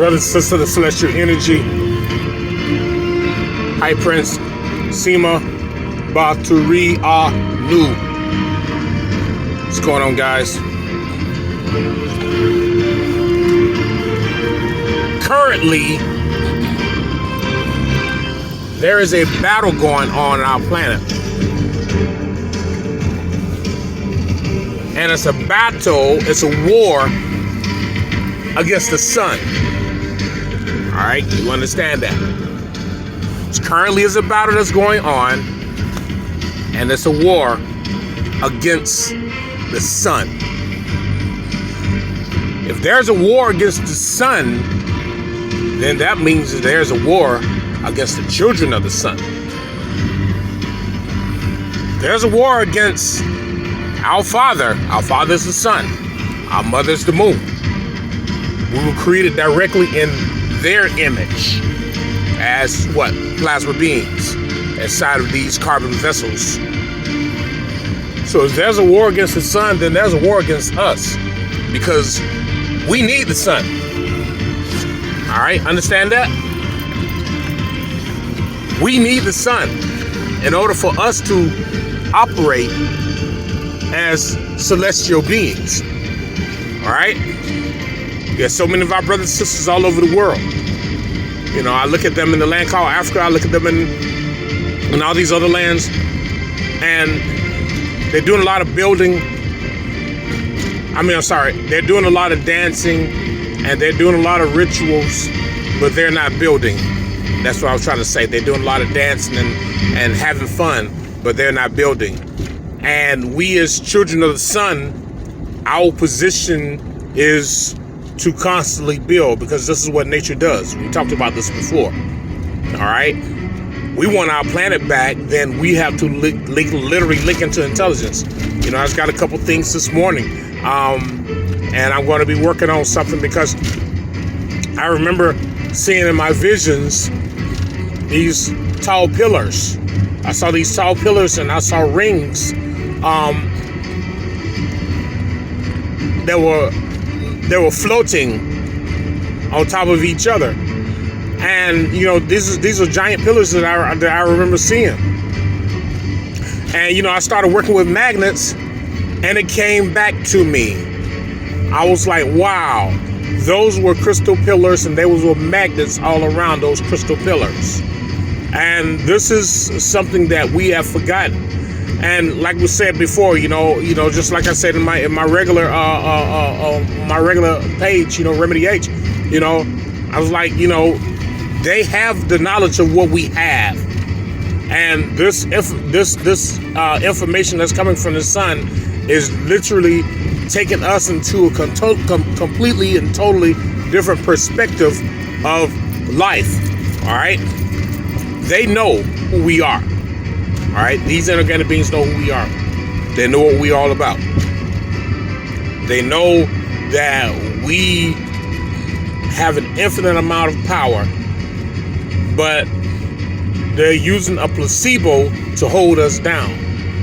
Brothers and sisters of the Celestial Energy, High Prince Sima Baturi Anu. What's going on, guys? Currently, there is a battle going on our planet. And it's a battle, it's a war against the sun. All right, you understand that? It's currently is a battle that's going on, and it's a war against the sun. If there's a war against the sun, then that means that there's a war against the children of the sun. There's a war against our father. Our father is the sun. Our mother is the moon. We were created directly in their image as what? Plasma beings inside of these carbon vessels. So if there's a war against the sun, then there's a war against us, because we need the sun. All right, understand that? We need the sun in order for us to operate as celestial beings. All right? There's so many of our brothers and sisters all over the world. You know, I look at them in the land called Africa. I look at them in all these other lands, and they're doing a lot of building. They're doing a lot of dancing, and they're doing a lot of rituals, but they're not building. That's what I was trying to say. They're doing a lot of dancing and having fun, but they're not building. And we as children of the sun, our position is to constantly build, because this is what nature does. We talked about this before. All right? We want our planet back, then we have to literally link into intelligence. You know, I just got a couple things this morning. And I'm going to be working on something, because I remember seeing in my visions these tall pillars. I saw these tall pillars, and I saw rings that were floating on top of each other. And you know, these are giant pillars that I remember seeing. And you know, I started working with magnets, and it came back to me. I was like, wow, those were crystal pillars, and there were magnets all around those crystal pillars. And this is something that we have forgotten. And like we said before, you know, just like I said in my regular page, you know, Remedy H, you know, I was like, you know, they have the knowledge of what we have, and this information that's coming from the sun is literally taking us into a completely and totally different perspective of life. All right, they know who we are. All right, these inorganic beings know who we are. They know what we're all about. They know that we have an infinite amount of power, but they're using a placebo to hold us down.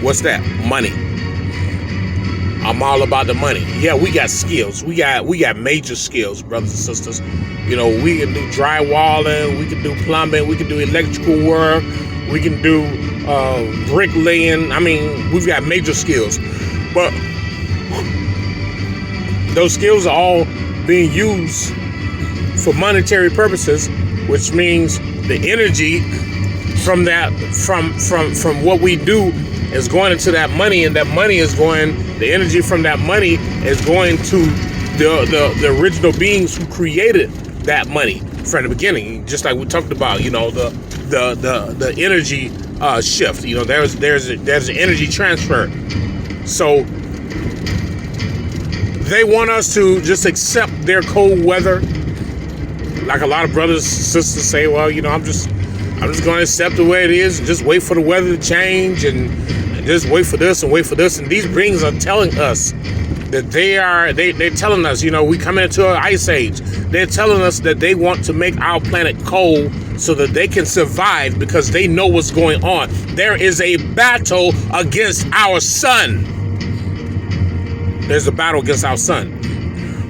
What's that? Money. I'm all about the money. Yeah, we got skills. We got major skills, brothers and sisters. You know, we can do drywalling, we can do plumbing, we can do electrical work, we can do bricklaying. I mean, we've got major skills, but those skills are all being used for monetary purposes, which means the energy from that, from what we do, is going into that money, and that money is going. The energy from that money is going to the original beings who created that money from the beginning. Just like we talked about, you know, the energy shift. You know, there's an energy transfer. So they want us to just accept their cold weather. Like a lot of brothers and sisters say, well, you know, I'm just going to accept the way it is and just wait for the weather to change and just wait for this and wait for this. And these beings are telling us that they're telling us, you know, we come into an ice age. They're telling us that they want to make our planet cold so that they can survive, because they know what's going on. There is a battle against our sun. There's a battle against our sun.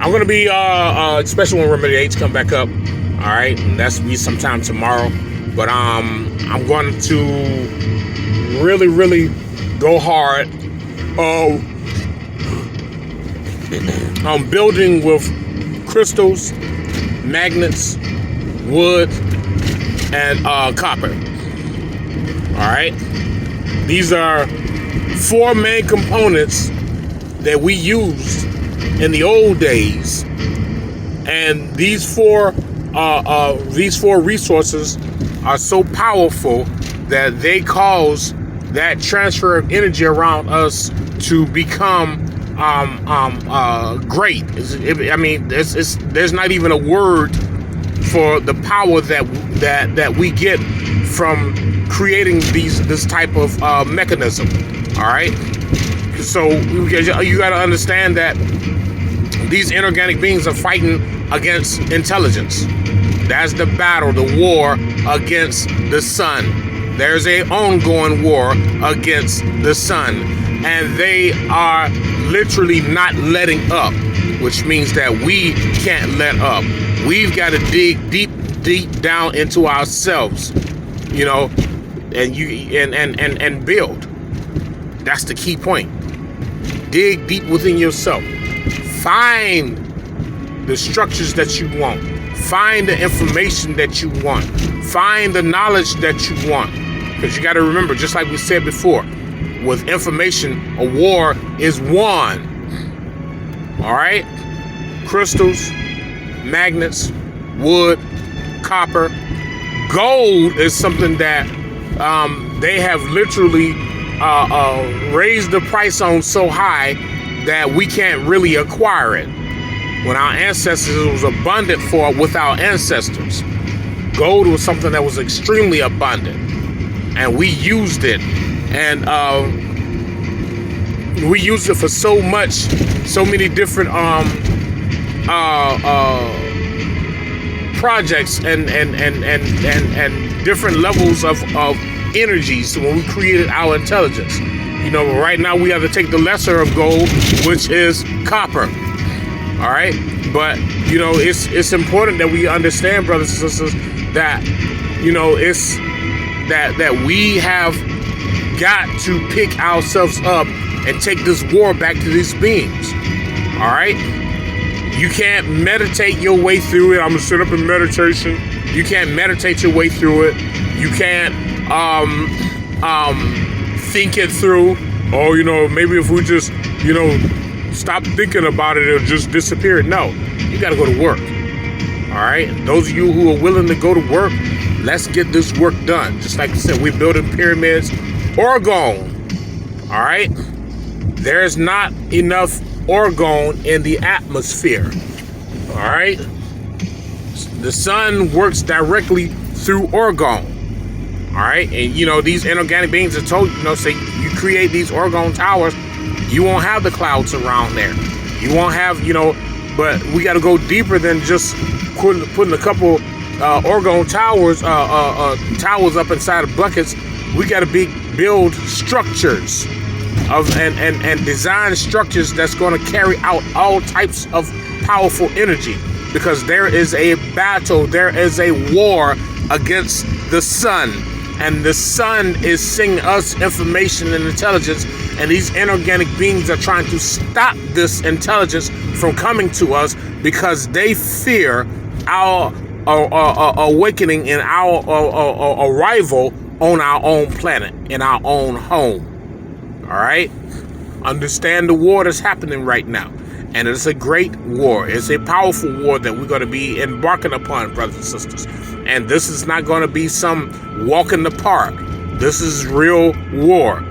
I'm gonna be especially when Remedy 8 come back up. All right, and that's be sometime tomorrow. But I'm going to really go hard on building with crystals, magnets, wood, and copper. All right, these are 4 main components that we used in the old days, and these four resources are so powerful that they cause that transfer of energy around us to become great. There's not even a word for the power that we get from creating this type of mechanism. All right, so you got to understand that these inorganic beings are fighting against intelligence. That's the battle, the war against the sun. There's an ongoing war against the sun, and they are literally not letting up, which means that we can't let up. We've got to dig deep down into ourselves, and build. That's the key point. Dig deep within yourself. Find the structures that you want. Find the information that you want. Find the knowledge that you want. Because you got to remember, just like we said before, with information, a war is won. All right? Crystals, magnets, wood, copper. Gold is something that they have literally raised the price on so high that we can't really acquire it. When our ancestors, it was abundant with our ancestors. Gold was something that was extremely abundant, and we used it, and we used it for so many different projects and different levels of energies when we created our intelligence. Right now we have to take the lesser of gold, which is copper. All right, but it's important that we understand, brothers and sisters, that it's that we have got to pick ourselves up and take this war back to these beings. All right, you can't meditate your way through it. I'm gonna sit up in meditation. You can't meditate your way through it. You can't think it through. Oh, maybe if we just stop thinking about it, it'll just disappear. No, you got to go to work. All right, those of you who are willing to go to work, let's get this work done. Just like I said, we're building pyramids. Orgone. All right, there's not enough orgone in the atmosphere. All right, the sun works directly through orgone. All right, and these inorganic beings are told, say you create these orgone towers, you won't have the clouds around there. You won't have, but we got to go deeper than just putting a couple orgone towers up inside of buckets. We got to build structures and design structures that's going to carry out all types of powerful energy, because there is a battle, there is a war against the sun. And the sun is sending us information and intelligence, and these inorganic beings are trying to stop this intelligence from coming to us because they fear our awakening and our arrival on our own planet, in our own home. All right? Understand the war that's happening right now. And it's a great war. It's a powerful war that we're going to be embarking upon, brothers and sisters. And this is not going to be some walk in the park. This is real war.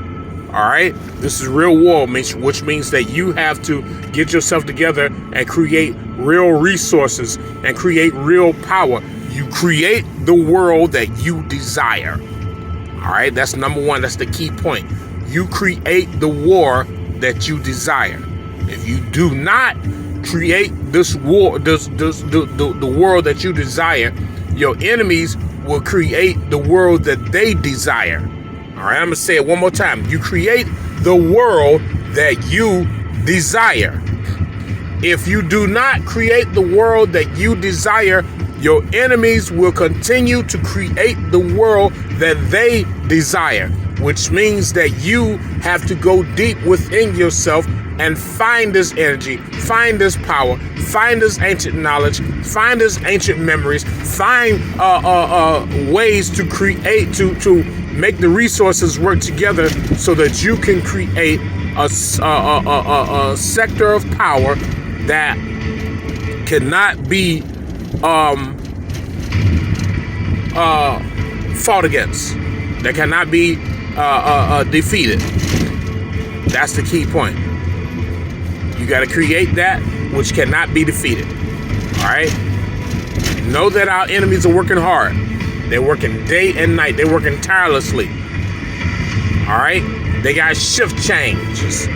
All right? This is real war, which means that you have to get yourself together and create real resources and create real power. You create the world that you desire. All right? That's number one. That's the key point. You create the war that you desire. If you do not create this war, the world that you desire, your enemies will create the world that they desire. All right, I'm gonna say it one more time. You create the world that you desire. If you do not create the world that you desire, your enemies will continue to create the world that they desire, which means that you have to go deep within yourself and find this energy, find this power, find this ancient knowledge, find this ancient memories, find ways to create, to make the resources work together so that you can create a sector of power that cannot be fought against, that cannot be defeated. That's the key point. You got to create that which cannot be defeated. All right? Know that our enemies are working hard. They're working day and night. They're working tirelessly. All right? They got shift changes.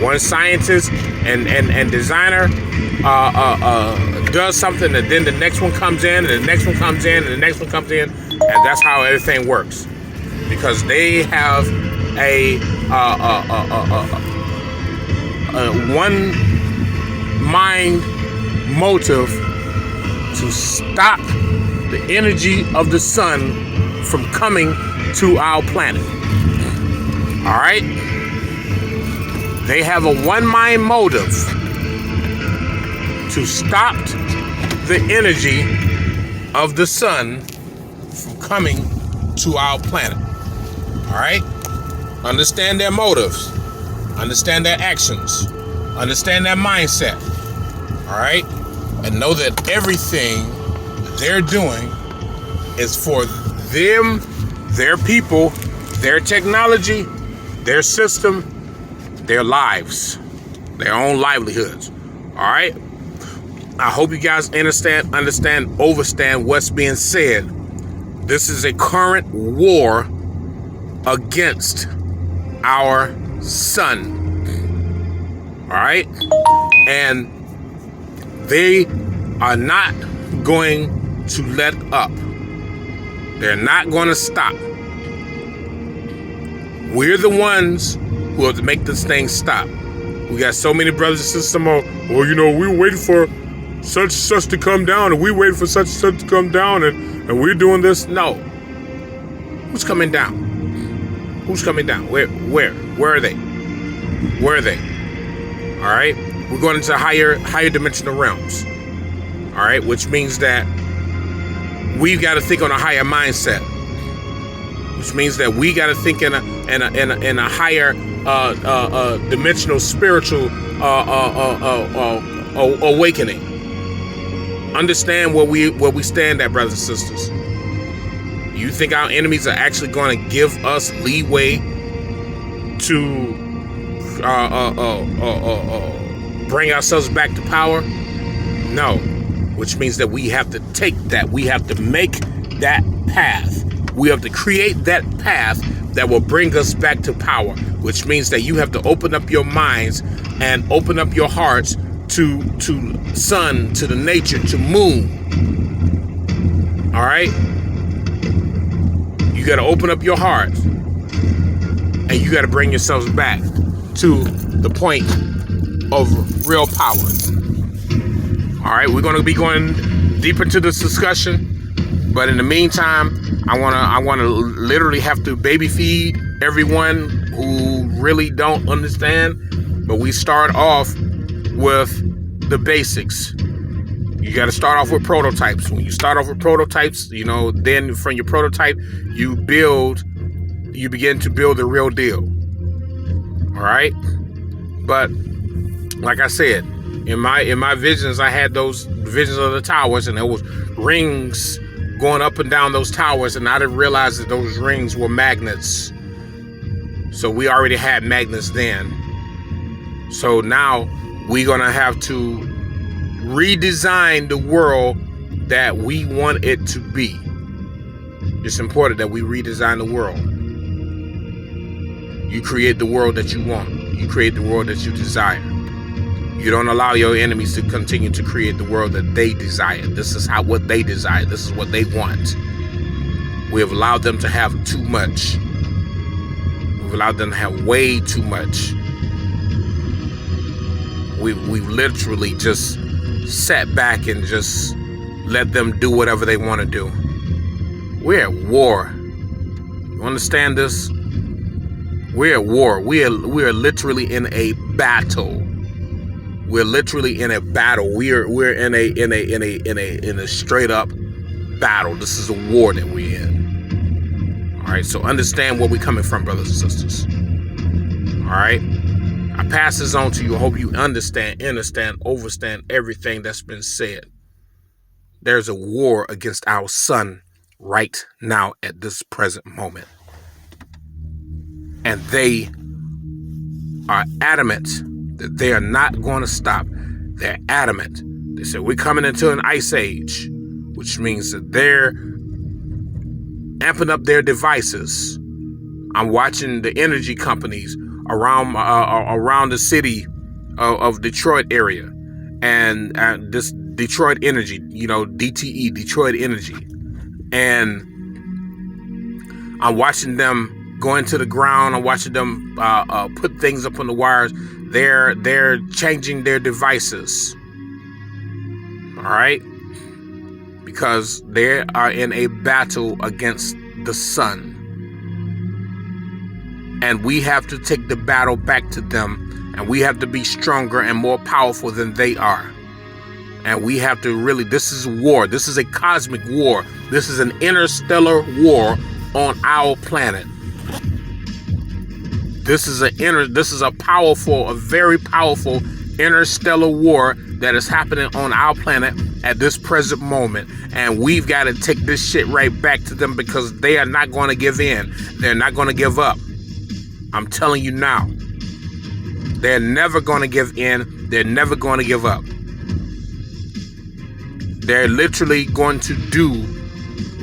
One scientist and designer does something, and then the next one comes in, and the next one comes in, and the next one comes in, and that's how everything works. Because they have a one mind motive to stop the energy of the sun from coming to our planet. All right? They have a one mind motive to stop the energy of the sun from coming to our planet. All right? Understand their motives. Understand their actions. Understand their mindset. All right? And know that everything they're doing is for them, their people, their technology, their system, their lives, their own livelihoods. All right? I hope you guys understand, overstand what's being said. This is a current war against our sun. All right? And they are not going to let up. They're not going to stop. We're the ones who have to make this thing stop. We got so many brothers and sisters. We're waiting for such to come down, and we waiting for such to come down, and we're doing this. No. Who's coming down? Who's coming down? Where are they? Where are they? All right? We're going into higher dimensional realms. All right? Which means that we've got to think on a higher mindset. Which means that we got to think in a higher dimensional spiritual awakening. Understand where we stand at, brothers and sisters. You think our enemies are actually going to give us leeway to bring ourselves back to power? No. Which means that we have to take that. We have to make that path. We have to create that path that will bring us back to power. Which means that you have to open up your minds and open up your hearts to sun, to the nature, to moon. All right? You got to open up your heart, and you got to bring yourselves back to the point of real power. All right, we're going to be going deep into this discussion, but in the meantime, I want to literally have to baby feed everyone who really don't understand. But we start off with the basics. You got to start off with prototypes. When you start off with prototypes, then from your prototype, you begin to build the real deal. All right? But like I said, in my visions, I had those visions of the towers, and there was rings going up and down those towers, and I didn't realize that those rings were magnets. So we already had magnets then. So now we're going to have to redesign the world that we want it to be. It's important that we redesign the world. You create the world that you want. You create the world that you desire. You don't allow your enemies to continue to create the world that they desire. This is what they desire. This is what they want. We have allowed them to have too much. We've allowed them to have way too much. We've literally just sat back and just let them do whatever they want to do. We're at war. You understand this? We're at war. We are literally in a battle. We're literally in a battle. We're in a straight up battle. This is a war that we're in. All right. So understand where we're coming from, brothers and sisters. All right. I pass this on to you. I hope you understand, overstand everything that's been said. There's a war against our sun right now at this present moment. And they are adamant that they are not going to stop. They're adamant. They said, we're coming into an ice age, which means that they're amping up their devices. I'm watching the energy companies around the city of Detroit area, and this Detroit Energy, DTE, Detroit Energy, and I'm watching them go into the ground. I'm watching them put things up on the wires. They're changing their devices. All right, because they are in a battle against the sun. And we have to take the battle back to them. And we have to be stronger and more powerful than they are. And we have to really, this is war. This is a cosmic war. This is an interstellar war on our planet. This is a very powerful interstellar war that is happening on our planet at this present moment. And we've got to take this shit right back to them, because they are not going to give in. They're not going to give up. I'm telling you now, they're never going to give in. They're never going to give up. They're literally going to do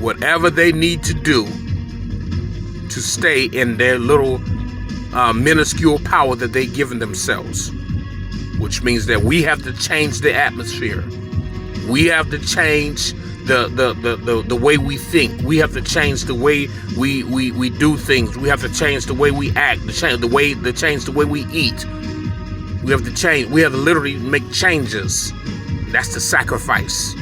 whatever they need to do to stay in their little minuscule power that they've given themselves, which means that we have to change the atmosphere. We have to change the way we think. We have to change the way we do things. We have to change the way we act, change the way we eat. We have to change. We have to literally make changes. That's the sacrifice.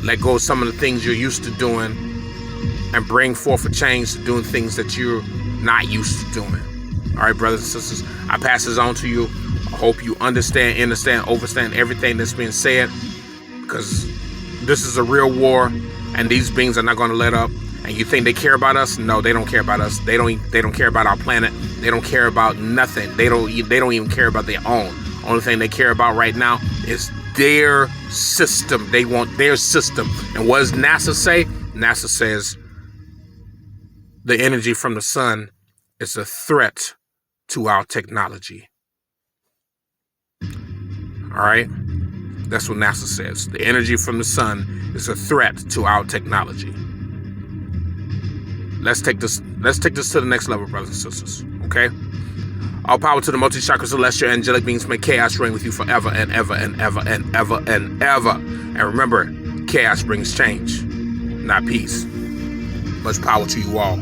Let go of some of the things you're used to doing and bring forth a change to doing things that you're not used to doing. All right, brothers and sisters, I pass this on to you. I hope you understand, overstand everything that's being said, because this is a real war, and these beings are not going to let up. And you think they care about us? No, they don't care about us. They don't care about our planet. They don't care about nothing. They don't even care about their own. Only thing they care about right now is their system. They want their system. And what does NASA say? NASA says the energy from the sun is a threat to our technology. All right? That's what NASA says. The energy from the sun is a threat to our technology. Let's take this to the next level, brothers and sisters. Okay? All power to the multi-chakra celestial angelic beings. May chaos reign with you forever and ever and ever and ever and ever. And remember, chaos brings change, not peace. Much power to you all.